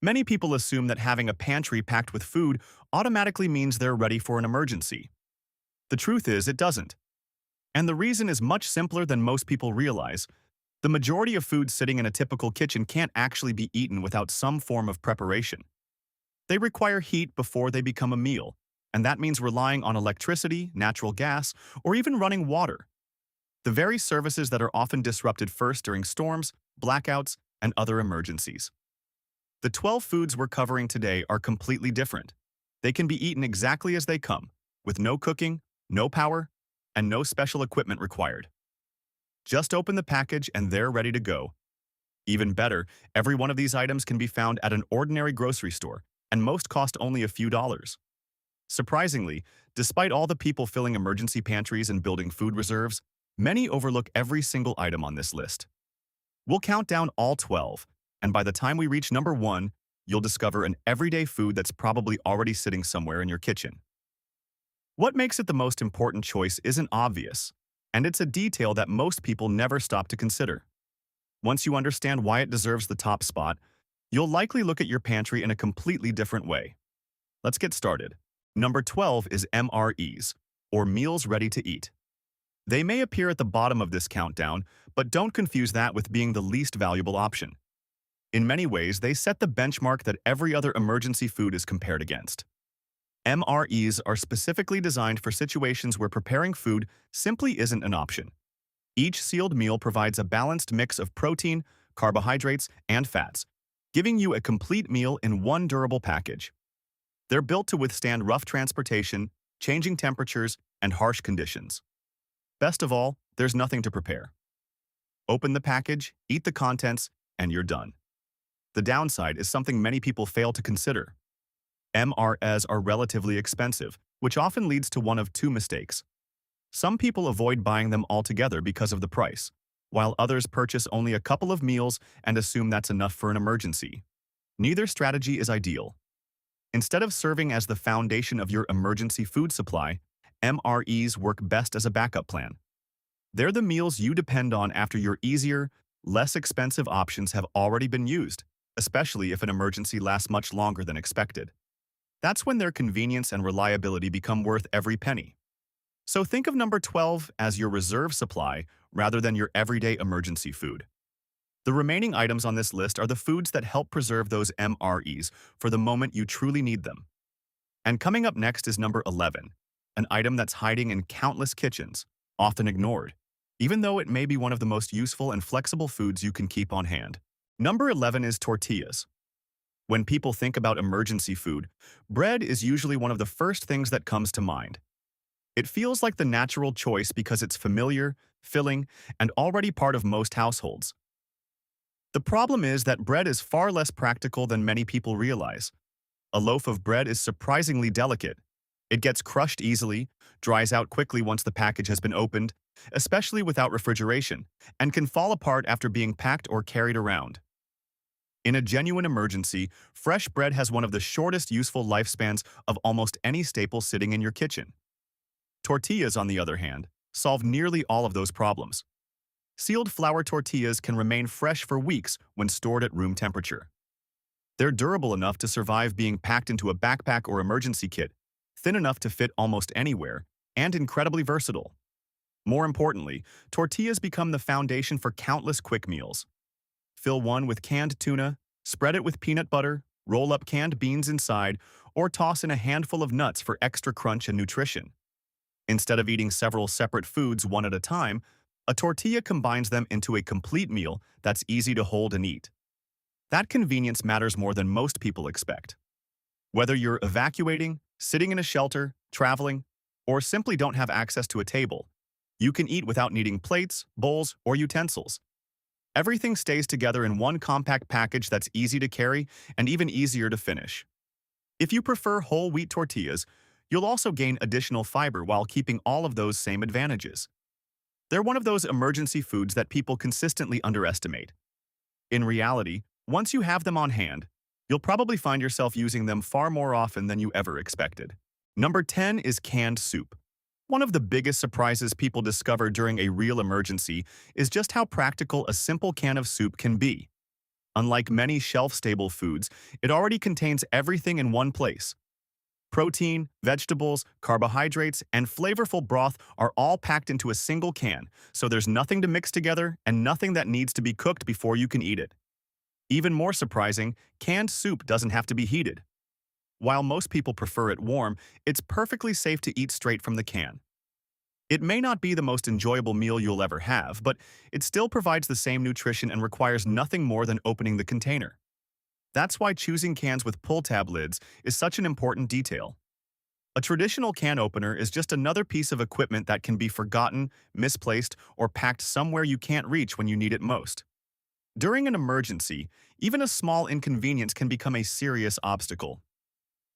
Many people assume that having a pantry packed with food automatically means they're ready for an emergency. The truth is, it doesn't. And the reason is much simpler than most people realize. The majority of food sitting in a typical kitchen can't actually be eaten without some form of preparation. They require heat before they become a meal, and that means relying on electricity, natural gas, or even running water. The very services that are often disrupted first during storms, blackouts, and other emergencies. The 12 foods we're covering today are completely different. They can be eaten exactly as they come, with no cooking, no power, and no special equipment required. Just open the package and they're ready to go. Even better, every one of these items can be found at an ordinary grocery store, and most cost only a few dollars. Surprisingly, despite all the people filling emergency pantries and building food reserves, many overlook every single item on this list. We'll count down all 12, and by the time we reach number 1, you'll discover an everyday food that's probably already sitting somewhere in your kitchen. What makes it the most important choice isn't obvious, and it's a detail that most people never stop to consider. Once you understand why it deserves the top spot, you'll likely look at your pantry in a completely different way. Let's get started. Number 12 is MREs, or Meals Ready to Eat. They may appear at the bottom of this countdown, but don't confuse that with being the least valuable option. In many ways, they set the benchmark that every other emergency food is compared against. MREs are specifically designed for situations where preparing food simply isn't an option. Each sealed meal provides a balanced mix of protein, carbohydrates, and fats, giving you a complete meal in one durable package. They're built to withstand rough transportation, changing temperatures, and harsh conditions. Best of all, there's nothing to prepare. Open the package, eat the contents, and you're done. The downside is something many people fail to consider. MREs are relatively expensive, which often leads to one of two mistakes. Some people avoid buying them altogether because of the price, while others purchase only a couple of meals and assume that's enough for an emergency. Neither strategy is ideal. Instead of serving as the foundation of your emergency food supply, MREs work best as a backup plan. They're the meals you depend on after your easier, less expensive options have already been used, especially if an emergency lasts much longer than expected. That's when their convenience and reliability become worth every penny. So think of number 12 as your reserve supply rather than your everyday emergency food. The remaining items on this list are the foods that help preserve those MREs for the moment you truly need them. And coming up next is number 11, an item that's hiding in countless kitchens, often ignored, even though it may be one of the most useful and flexible foods you can keep on hand. Number 11 is tortillas. When people think about emergency food, bread is usually one of the first things that comes to mind. It feels like the natural choice because it's familiar, filling, and already part of most households. The problem is that bread is far less practical than many people realize. A loaf of bread is surprisingly delicate. It gets crushed easily, dries out quickly once the package has been opened, especially without refrigeration, and can fall apart after being packed or carried around. In a genuine emergency, fresh bread has one of the shortest useful lifespans of almost any staple sitting in your kitchen. Tortillas, on the other hand, solve nearly all of those problems. Sealed flour tortillas can remain fresh for weeks when stored at room temperature. They're durable enough to survive being packed into a backpack or emergency kit, thin enough to fit almost anywhere, and incredibly versatile. More importantly, tortillas become the foundation for countless quick meals. Fill one with canned tuna, spread it with peanut butter, roll up canned beans inside, or toss in a handful of nuts for extra crunch and nutrition. Instead of eating several separate foods one at a time, a tortilla combines them into a complete meal that's easy to hold and eat. That convenience matters more than most people expect. Whether you're evacuating, sitting in a shelter, traveling, or simply don't have access to a table, you can eat without needing plates, bowls, or utensils. Everything stays together in one compact package that's easy to carry and even easier to finish. If you prefer whole wheat tortillas, you'll also gain additional fiber while keeping all of those same advantages. They're one of those emergency foods that people consistently underestimate. In reality, once you have them on hand, you'll probably find yourself using them far more often than you ever expected. Number 10 is canned soup. One of the biggest surprises people discover during a real emergency is just how practical a simple can of soup can be. Unlike many shelf-stable foods, it already contains everything in one place. Protein, vegetables, carbohydrates, and flavorful broth are all packed into a single can, so there's nothing to mix together and nothing that needs to be cooked before you can eat it. Even more surprising, canned soup doesn't have to be heated. While most people prefer it warm, it's perfectly safe to eat straight from the can. It may not be the most enjoyable meal you'll ever have, but it still provides the same nutrition and requires nothing more than opening the container. That's why choosing cans with pull-tab lids is such an important detail. A traditional can opener is just another piece of equipment that can be forgotten, misplaced, or packed somewhere you can't reach when you need it most. During an emergency, even a small inconvenience can become a serious obstacle.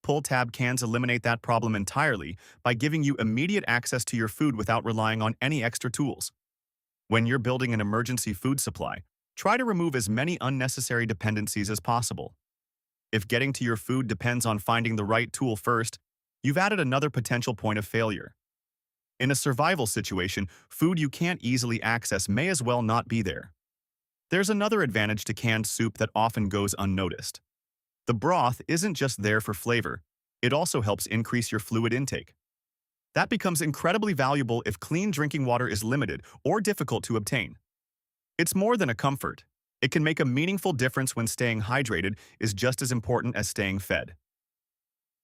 Pull-tab cans eliminate that problem entirely by giving you immediate access to your food without relying on any extra tools. When you're building an emergency food supply, try to remove as many unnecessary dependencies as possible. If getting to your food depends on finding the right tool first, you've added another potential point of failure. In a survival situation, food you can't easily access may as well not be there. There's another advantage to canned soup that often goes unnoticed. The broth isn't just there for flavor, it also helps increase your fluid intake. That becomes incredibly valuable if clean drinking water is limited or difficult to obtain. It's more than a comfort. It can make a meaningful difference when staying hydrated is just as important as staying fed.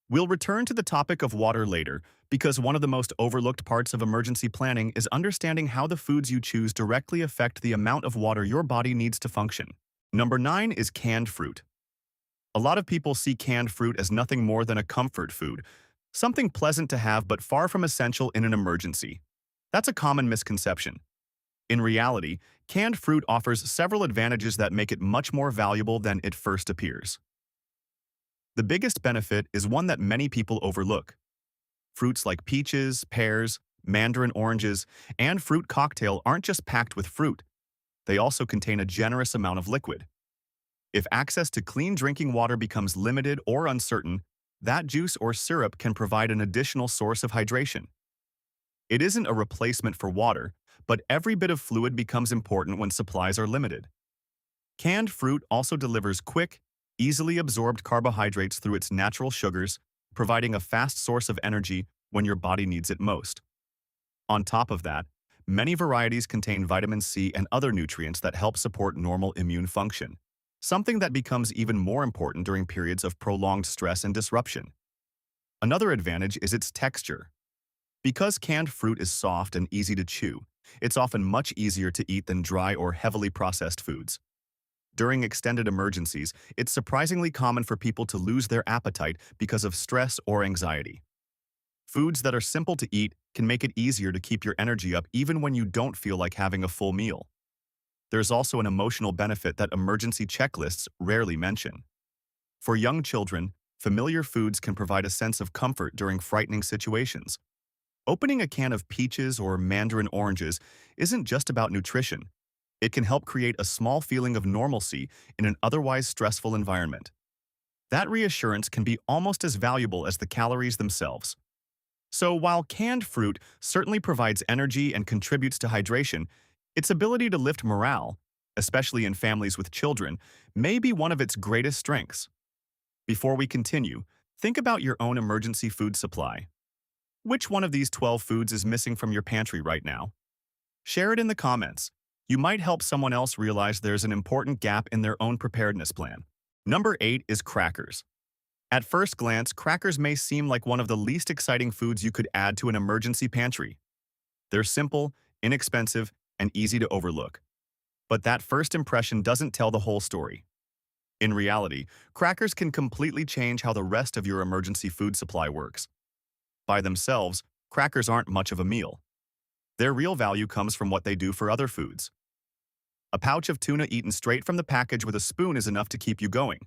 We'll return to the topic of water later because one of the most overlooked parts of emergency planning is understanding how the foods you choose directly affect the amount of water your body needs to function. Number 9 is canned fruit. A lot of people see canned fruit as nothing more than a comfort food, something pleasant to have but far from essential in an emergency. That's a common misconception. In reality, canned fruit offers several advantages that make it much more valuable than it first appears. The biggest benefit is one that many people overlook. Fruits like peaches, pears, mandarin oranges, and fruit cocktail aren't just packed with fruit. They also contain a generous amount of liquid. If access to clean drinking water becomes limited or uncertain, that juice or syrup can provide an additional source of hydration. It isn't a replacement for water, but every bit of fluid becomes important when supplies are limited. Canned fruit also delivers quick, easily absorbed carbohydrates through its natural sugars, providing a fast source of energy when your body needs it most. On top of that, many varieties contain vitamin C and other nutrients that help support normal immune function, something that becomes even more important during periods of prolonged stress and disruption. Another advantage is its texture. Because canned fruit is soft and easy to chew, it's often much easier to eat than dry or heavily processed foods. During extended emergencies, it's surprisingly common for people to lose their appetite because of stress or anxiety. Foods that are simple to eat can make it easier to keep your energy up even when you don't feel like having a full meal. There's also an emotional benefit that emergency checklists rarely mention. For young children, familiar foods can provide a sense of comfort during frightening situations. Opening a can of peaches or mandarin oranges isn't just about nutrition. It can help create a small feeling of normalcy in an otherwise stressful environment. That reassurance can be almost as valuable as the calories themselves. So while canned fruit certainly provides energy and contributes to hydration, its ability to lift morale, especially in families with children, may be one of its greatest strengths. Before we continue, think about your own emergency food supply. Which one of these 12 foods is missing from your pantry right now? Share it in the comments. You might help someone else realize there's an important gap in their own preparedness plan. Number 8 is crackers. At first glance, crackers may seem like one of the least exciting foods you could add to an emergency pantry. They're simple, inexpensive, and easy to overlook. But that first impression doesn't tell the whole story. In reality, crackers can completely change how the rest of your emergency food supply works. By themselves, crackers aren't much of a meal. Their real value comes from what they do for other foods. A pouch of tuna eaten straight from the package with a spoon is enough to keep you going.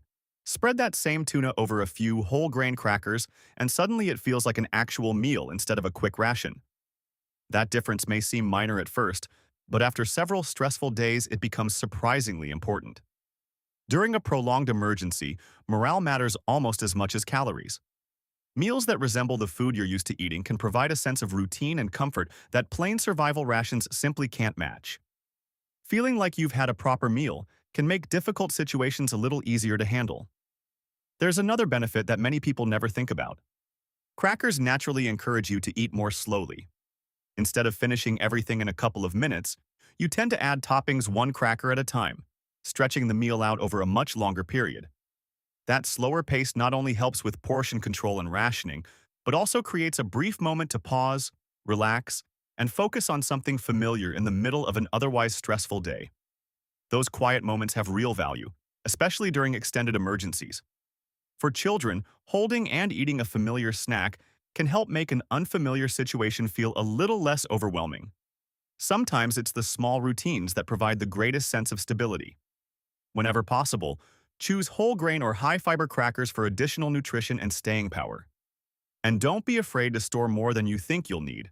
Spread that same tuna over a few whole grain crackers, and suddenly it feels like an actual meal instead of a quick ration. That difference may seem minor at first, but after several stressful days, it becomes surprisingly important. During a prolonged emergency, morale matters almost as much as calories. Meals that resemble the food you're used to eating can provide a sense of routine and comfort that plain survival rations simply can't match. Feeling like you've had a proper meal can make difficult situations a little easier to handle. There's another benefit that many people never think about. Crackers naturally encourage you to eat more slowly. Instead of finishing everything in a couple of minutes, you tend to add toppings one cracker at a time, stretching the meal out over a much longer period. That slower pace not only helps with portion control and rationing, but also creates a brief moment to pause, relax, and focus on something familiar in the middle of an otherwise stressful day. Those quiet moments have real value, especially during extended emergencies. For children, holding and eating a familiar snack can help make an unfamiliar situation feel a little less overwhelming. Sometimes it's the small routines that provide the greatest sense of stability. Whenever possible, choose whole grain or high-fiber crackers for additional nutrition and staying power. And don't be afraid to store more than you think you'll need.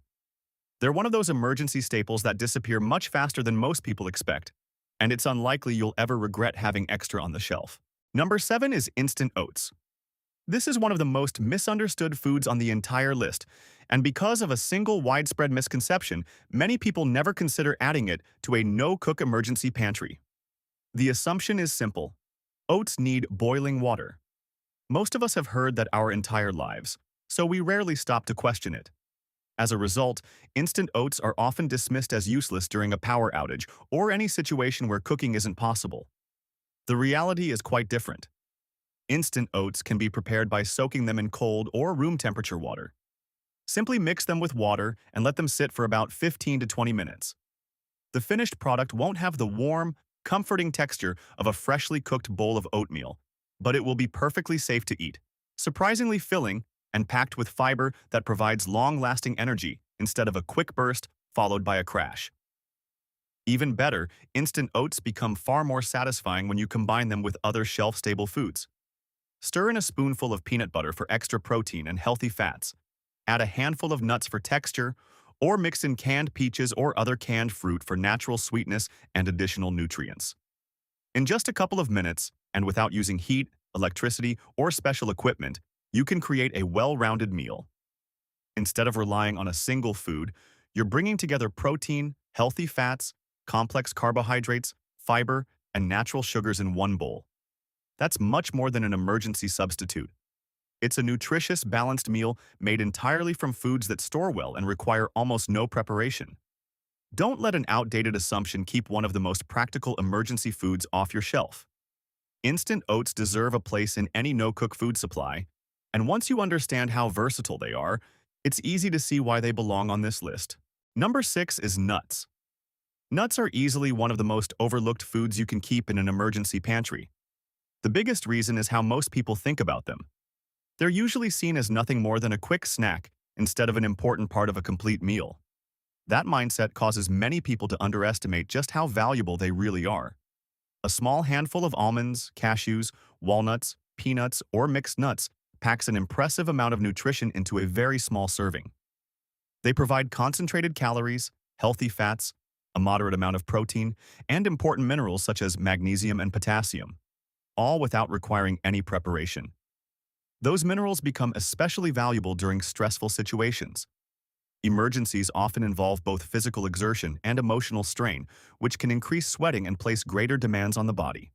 They're one of those emergency staples that disappear much faster than most people expect, and it's unlikely you'll ever regret having extra on the shelf. Number 7 is instant oats. This is one of the most misunderstood foods on the entire list, and because of a single widespread misconception, many people never consider adding it to a no-cook emergency pantry. The assumption is simple. Oats need boiling water. Most of us have heard that our entire lives, so we rarely stop to question it. As a result, instant oats are often dismissed as useless during a power outage or any situation where cooking isn't possible. The reality is quite different. Instant oats can be prepared by soaking them in cold or room temperature water. Simply mix them with water and let them sit for about 15 to 20 minutes. The finished product won't have the warm, comforting texture of a freshly cooked bowl of oatmeal, but it will be perfectly safe to eat, surprisingly filling, and packed with fiber that provides long-lasting energy instead of a quick burst followed by a crash. Even better, instant oats become far more satisfying when you combine them with other shelf-stable foods. Stir in a spoonful of peanut butter for extra protein and healthy fats. Add a handful of nuts for texture, or mix in canned peaches or other canned fruit for natural sweetness and additional nutrients. In just a couple of minutes, and without using heat, electricity, or special equipment, you can create a well-rounded meal. Instead of relying on a single food, you're bringing together protein, healthy fats, complex carbohydrates, fiber, and natural sugars in one bowl. That's much more than an emergency substitute. It's a nutritious, balanced meal made entirely from foods that store well and require almost no preparation. Don't let an outdated assumption keep one of the most practical emergency foods off your shelf. Instant oats deserve a place in any no-cook food supply, and once you understand how versatile they are, it's easy to see why they belong on this list. Number 6 is nuts. Nuts are easily one of the most overlooked foods you can keep in an emergency pantry. The biggest reason is how most people think about them. They're usually seen as nothing more than a quick snack instead of an important part of a complete meal. That mindset causes many people to underestimate just how valuable they really are. A small handful of almonds, cashews, walnuts, peanuts, or mixed nuts packs an impressive amount of nutrition into a very small serving. They provide concentrated calories, healthy fats, a moderate amount of protein, and important minerals such as magnesium and potassium, all without requiring any preparation. Those minerals become especially valuable during stressful situations. Emergencies often involve both physical exertion and emotional strain, which can increase sweating and place greater demands on the body.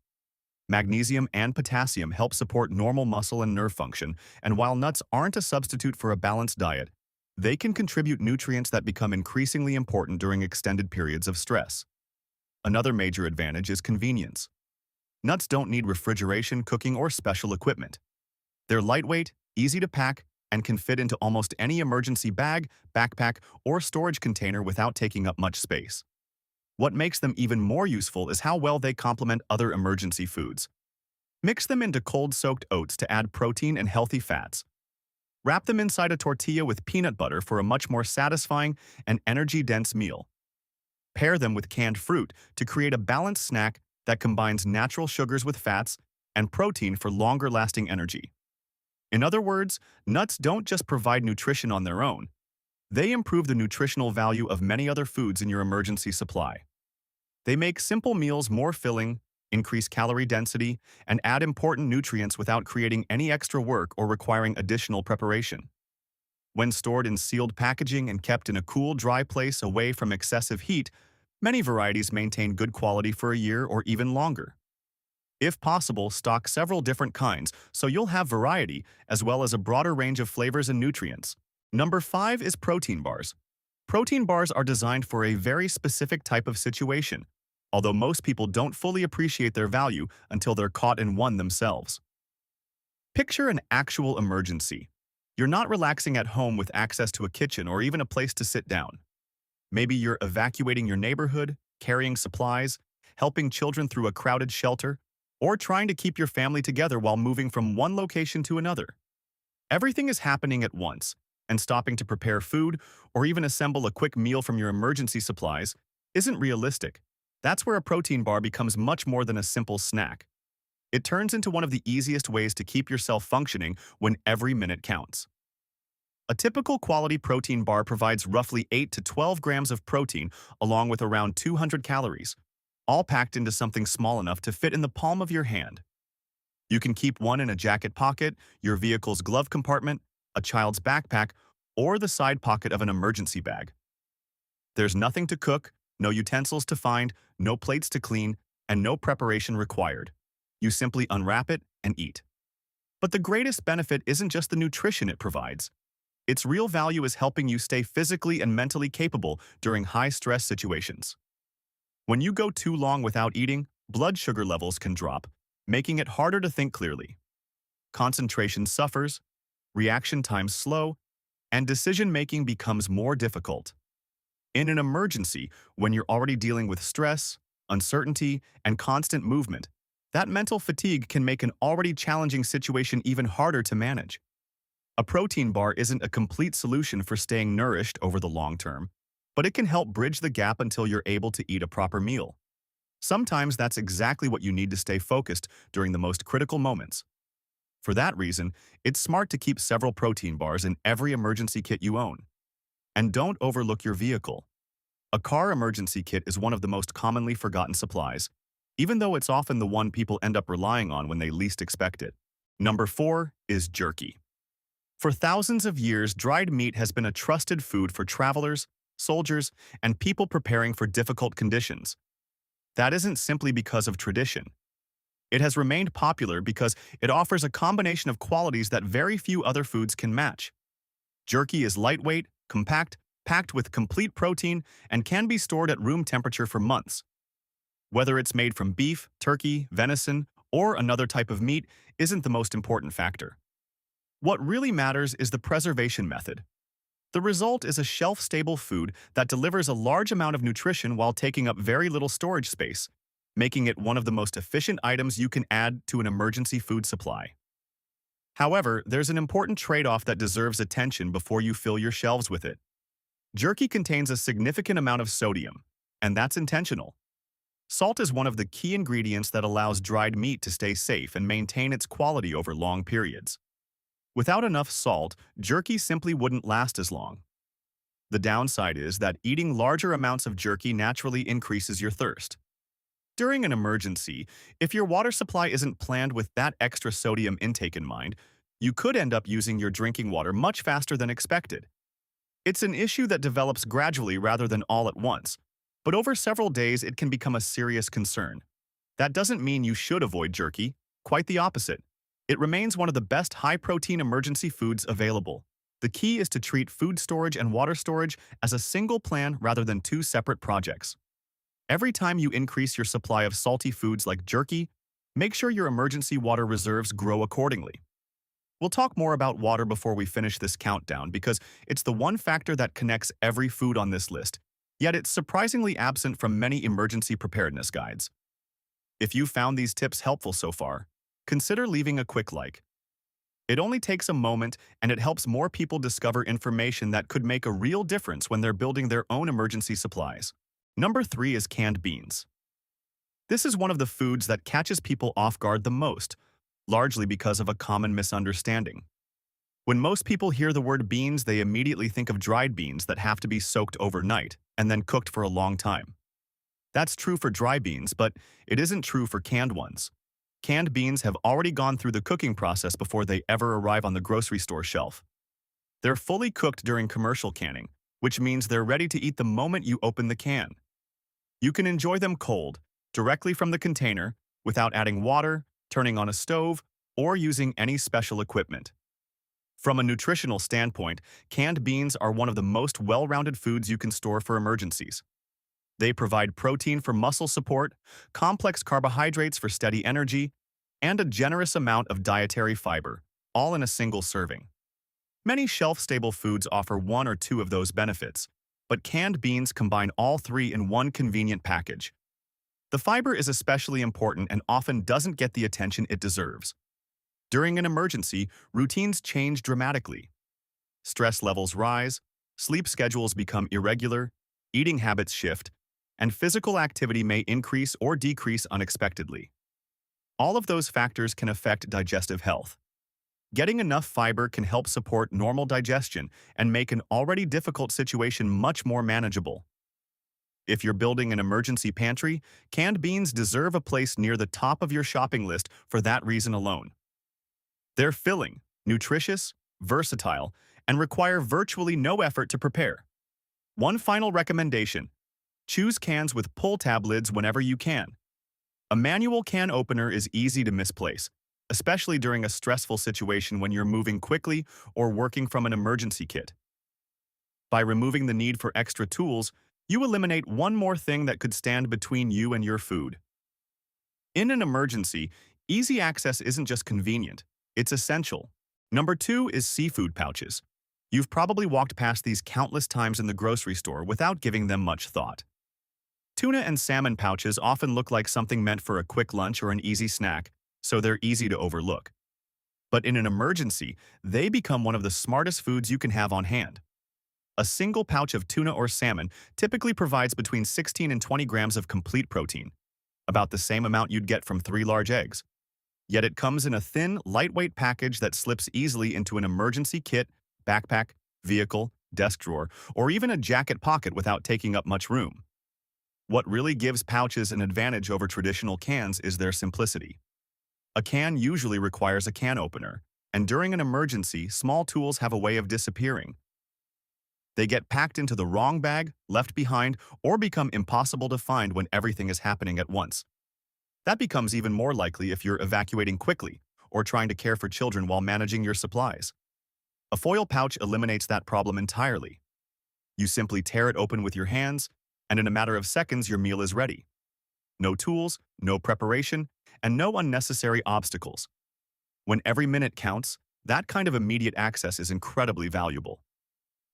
Magnesium and potassium help support normal muscle and nerve function, and while nuts aren't a substitute for a balanced diet, they can contribute nutrients that become increasingly important during extended periods of stress. Another major advantage is convenience. Nuts don't need refrigeration, cooking, or special equipment. They're lightweight, easy to pack, and can fit into almost any emergency bag, backpack, or storage container without taking up much space. What makes them even more useful is how well they complement other emergency foods. Mix them into cold-soaked oats to add protein and healthy fats. Wrap them inside a tortilla with peanut butter for a much more satisfying and energy-dense meal. Pair them with canned fruit to create a balanced snack that combines natural sugars with fats and protein for longer-lasting energy. In other words, nuts don't just provide nutrition on their own. They improve the nutritional value of many other foods in your emergency supply. They make simple meals more filling, increase calorie density, and add important nutrients without creating any extra work or requiring additional preparation. When stored in sealed packaging and kept in a cool, dry place away from excessive heat, many varieties maintain good quality for a year or even longer. If possible, stock several different kinds so you'll have variety as well as a broader range of flavors and nutrients. Number 5 is protein bars. Protein bars are designed for a very specific type of situation, although most people don't fully appreciate their value until they're caught in one themselves. Picture an actual emergency. You're not relaxing at home with access to a kitchen or even a place to sit down. Maybe you're evacuating your neighborhood, carrying supplies, helping children through a crowded shelter, or trying to keep your family together while moving from one location to another. Everything is happening at once, and stopping to prepare food or even assemble a quick meal from your emergency supplies isn't realistic. That's where a protein bar becomes much more than a simple snack. It turns into one of the easiest ways to keep yourself functioning when every minute counts. A typical quality protein bar provides roughly 8 to 12 grams of protein along with around 200 calories, all packed into something small enough to fit in the palm of your hand. You can keep one in a jacket pocket, your vehicle's glove compartment, a child's backpack, or the side pocket of an emergency bag. There's nothing to cook, no utensils to find, no plates to clean, and no preparation required. You simply unwrap it and eat. But the greatest benefit isn't just the nutrition it provides. Its real value is helping you stay physically and mentally capable during high-stress situations. When you go too long without eating, blood sugar levels can drop, making it harder to think clearly. Concentration suffers, reaction times slow, and decision-making becomes more difficult. In an emergency, when you're already dealing with stress, uncertainty, and constant movement, that mental fatigue can make an already challenging situation even harder to manage. A protein bar isn't a complete solution for staying nourished over the long term, but it can help bridge the gap until you're able to eat a proper meal. Sometimes that's exactly what you need to stay focused during the most critical moments. For that reason, it's smart to keep several protein bars in every emergency kit you own. And don't overlook your vehicle. A car emergency kit is one of the most commonly forgotten supplies, even though it's often the one people end up relying on when they least expect it. Number 4 is jerky. For thousands of years, dried meat has been a trusted food for travelers, soldiers, and people preparing for difficult conditions. That isn't simply because of tradition. It has remained popular because it offers a combination of qualities that very few other foods can match. Jerky is lightweight, compact, packed with complete protein, and can be stored at room temperature for months. Whether it's made from beef, turkey, venison, or another type of meat isn't the most important factor. What really matters is the preservation method. The result is a shelf-stable food that delivers a large amount of nutrition while taking up very little storage space, making it one of the most efficient items you can add to an emergency food supply. However, there's an important trade-off that deserves attention before you fill your shelves with it. Jerky contains a significant amount of sodium, and that's intentional. Salt is one of the key ingredients that allows dried meat to stay safe and maintain its quality over long periods. Without enough salt, jerky simply wouldn't last as long. The downside is that eating larger amounts of jerky naturally increases your thirst. During an emergency, if your water supply isn't planned with that extra sodium intake in mind, you could end up using your drinking water much faster than expected. It's an issue that develops gradually rather than all at once, but over several days it can become a serious concern. That doesn't mean you should avoid jerky, quite the opposite. It remains one of the best high-protein emergency foods available. The key is to treat food storage and water storage as a single plan rather than two separate projects. Every time you increase your supply of salty foods like jerky, make sure your emergency water reserves grow accordingly. We'll talk more about water before we finish this countdown because it's the one factor that connects every food on this list, yet it's surprisingly absent from many emergency preparedness guides. If you found these tips helpful so far, consider leaving a quick like. It only takes a moment and it helps more people discover information that could make a real difference when they're building their own emergency supplies. Number 3 is canned beans. This is one of the foods that catches people off guard the most, largely because of a common misunderstanding. When most people hear the word beans, they immediately think of dried beans that have to be soaked overnight and then cooked for a long time. That's true for dry beans, but it isn't true for canned ones. Canned beans have already gone through the cooking process before they ever arrive on the grocery store shelf. They're fully cooked during commercial canning, which means they're ready to eat the moment you open the can. You can enjoy them cold, directly from the container, without adding water, turning on a stove, or using any special equipment. From a nutritional standpoint, canned beans are one of the most well-rounded foods you can store for emergencies. They provide protein for muscle support, complex carbohydrates for steady energy, and a generous amount of dietary fiber, all in a single serving. Many shelf-stable foods offer one or two of those benefits, but canned beans combine all three in one convenient package. The fiber is especially important and often doesn't get the attention it deserves. During an emergency, routines change dramatically. Stress levels rise, sleep schedules become irregular, eating habits shift, and physical activity may increase or decrease unexpectedly. All of those factors can affect digestive health. Getting enough fiber can help support normal digestion and make an already difficult situation much more manageable. If you're building an emergency pantry, canned beans deserve a place near the top of your shopping list for that reason alone. They're filling, nutritious, versatile, and require virtually no effort to prepare. One final recommendation: choose cans with pull-tab lids whenever you can. A manual can opener is easy to misplace, especially during a stressful situation when you're moving quickly or working from an emergency kit. By removing the need for extra tools, you eliminate one more thing that could stand between you and your food. In an emergency, easy access isn't just convenient, it's essential. Number 2 is seafood pouches. You've probably walked past these countless times in the grocery store without giving them much thought. Tuna and salmon pouches often look like something meant for a quick lunch or an easy snack, so they're easy to overlook. But in an emergency, they become one of the smartest foods you can have on hand. A single pouch of tuna or salmon typically provides between 16 and 20 grams of complete protein, about the same amount you'd get from 3 large eggs. Yet it comes in a thin, lightweight package that slips easily into an emergency kit, backpack, vehicle, desk drawer, or even a jacket pocket without taking up much room. What really gives pouches an advantage over traditional cans is their simplicity. A can usually requires a can opener, and during an emergency, small tools have a way of disappearing. They get packed into the wrong bag, left behind, or become impossible to find when everything is happening at once. That becomes even more likely if you're evacuating quickly or trying to care for children while managing your supplies. A foil pouch eliminates that problem entirely. You simply tear it open with your hands, and in a matter of seconds your meal is ready. No tools, no preparation, and no unnecessary obstacles. When every minute counts, that kind of immediate access is incredibly valuable.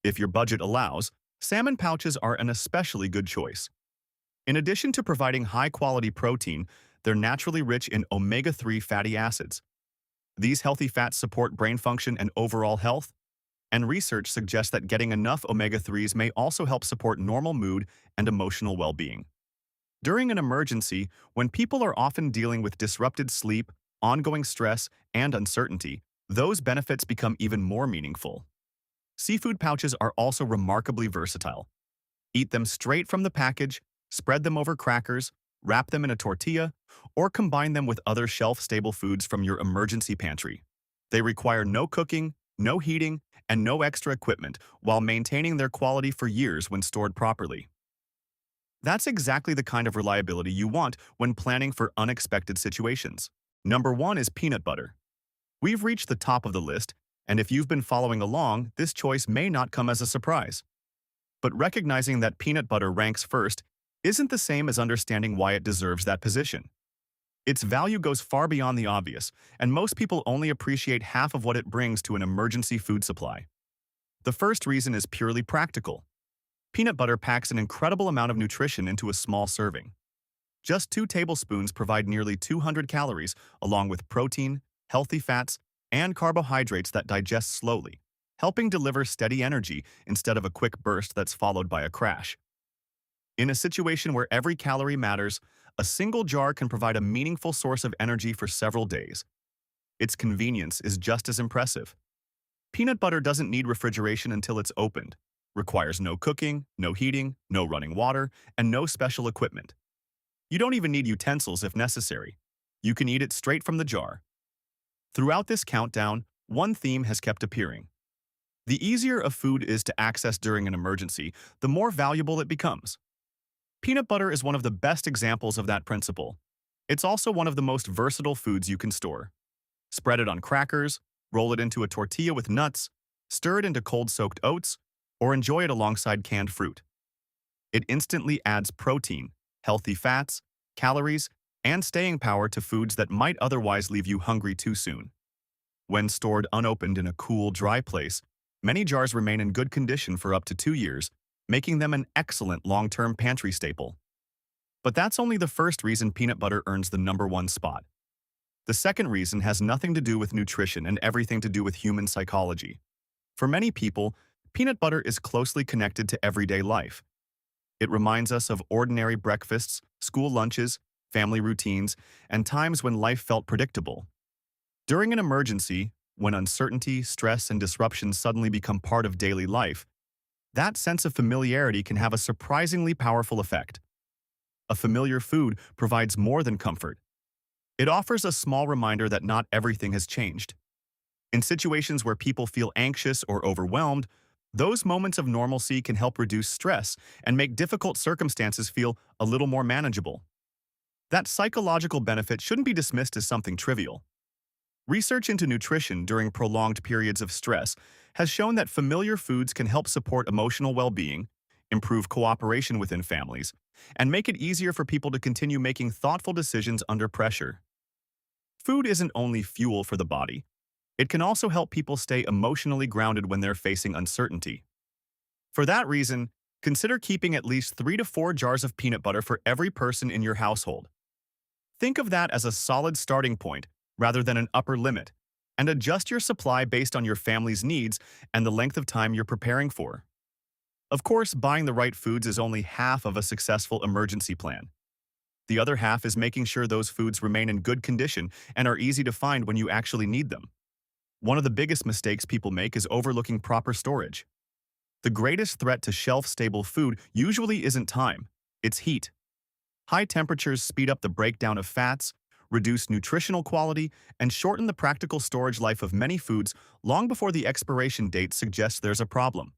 If your budget allows, salmon pouches are an especially good choice. In addition to providing high-quality protein, they're naturally rich in omega-3 fatty acids. These healthy fats support brain function and overall health, and research suggests that getting enough omega-3s may also help support normal mood and emotional well-being. During an emergency, when people are often dealing with disrupted sleep, ongoing stress, and uncertainty, those benefits become even more meaningful. Seafood pouches are also remarkably versatile. Eat them straight from the package, spread them over crackers, wrap them in a tortilla, or combine them with other shelf-stable foods from your emergency pantry. They require no cooking, no heating, and no extra equipment, while maintaining their quality for years when stored properly. That's exactly the kind of reliability you want when planning for unexpected situations. Number 1 is peanut butter. We've reached the top of the list, and if you've been following along, this choice may not come as a surprise. But recognizing that peanut butter ranks first isn't the same as understanding why it deserves that position. Its value goes far beyond the obvious, and most people only appreciate half of what it brings to an emergency food supply. The first reason is purely practical. Peanut butter packs an incredible amount of nutrition into a small serving. Just 2 tablespoons provide nearly 200 calories, along with protein, healthy fats, and carbohydrates that digest slowly, helping deliver steady energy instead of a quick burst that's followed by a crash. In a situation where every calorie matters, a single jar can provide a meaningful source of energy for several days. Its convenience is just as impressive. Peanut butter doesn't need refrigeration until it's opened, requires no cooking, no heating, no running water, and no special equipment. You don't even need utensils if necessary. You can eat it straight from the jar. Throughout this countdown, one theme has kept appearing. The easier a food is to access during an emergency, the more valuable it becomes. Peanut butter is one of the best examples of that principle. It's also one of the most versatile foods you can store. Spread it on crackers, roll it into a tortilla with nuts, stir it into cold-soaked oats, or enjoy it alongside canned fruit. It instantly adds protein, healthy fats, calories, and staying power to foods that might otherwise leave you hungry too soon. When stored unopened in a cool, dry place, many jars remain in good condition for up to 2 years, making them an excellent long-term pantry staple. But that's only the first reason peanut butter earns the #1 spot. The second reason has nothing to do with nutrition and everything to do with human psychology. For many people, peanut butter is closely connected to everyday life. It reminds us of ordinary breakfasts, school lunches, family routines, and times when life felt predictable. During an emergency, when uncertainty, stress, and disruption suddenly become part of daily life, that sense of familiarity can have a surprisingly powerful effect. A familiar food provides more than comfort. It offers a small reminder that not everything has changed. In situations where people feel anxious or overwhelmed, those moments of normalcy can help reduce stress and make difficult circumstances feel a little more manageable. That psychological benefit shouldn't be dismissed as something trivial. Research into nutrition during prolonged periods of stress has shown that familiar foods can help support emotional well-being, improve cooperation within families, and make it easier for people to continue making thoughtful decisions under pressure. Food isn't only fuel for the body. It can also help people stay emotionally grounded when they're facing uncertainty. For that reason, consider keeping at least 3 to 4 jars of peanut butter for every person in your household. Think of that as a solid starting point rather than an upper limit, and adjust your supply based on your family's needs and the length of time you're preparing for. Of course, buying the right foods is only half of a successful emergency plan. The other half is making sure those foods remain in good condition and are easy to find when you actually need them. One of the biggest mistakes people make is overlooking proper storage. The greatest threat to shelf-stable food usually isn't time, it's heat. High temperatures speed up the breakdown of fats, reduce nutritional quality, and shorten the practical storage life of many foods long before the expiration date suggests there's a problem.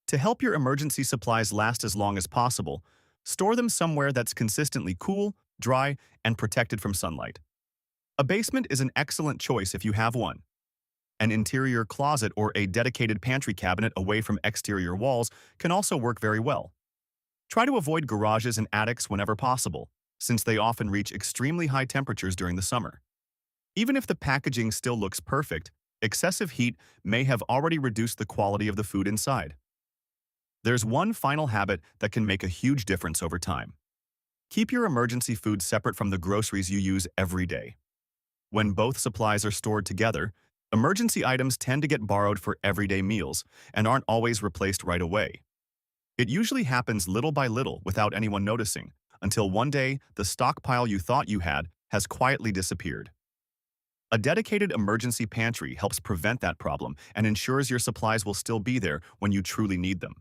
To help your emergency supplies last as long as possible, store them somewhere that's consistently cool, dry, and protected from sunlight. A basement is an excellent choice if you have one. An interior closet or a dedicated pantry cabinet away from exterior walls can also work very well. Try to avoid garages and attics whenever possible, since they often reach extremely high temperatures during the summer. Even if the packaging still looks perfect, excessive heat may have already reduced the quality of the food inside. There's one final habit that can make a huge difference over time. Keep your emergency food separate from the groceries you use every day. When both supplies are stored together, emergency items tend to get borrowed for everyday meals and aren't always replaced right away. It usually happens little by little without anyone noticing, until one day the stockpile you thought you had has quietly disappeared. A dedicated emergency pantry helps prevent that problem and ensures your supplies will still be there when you truly need them.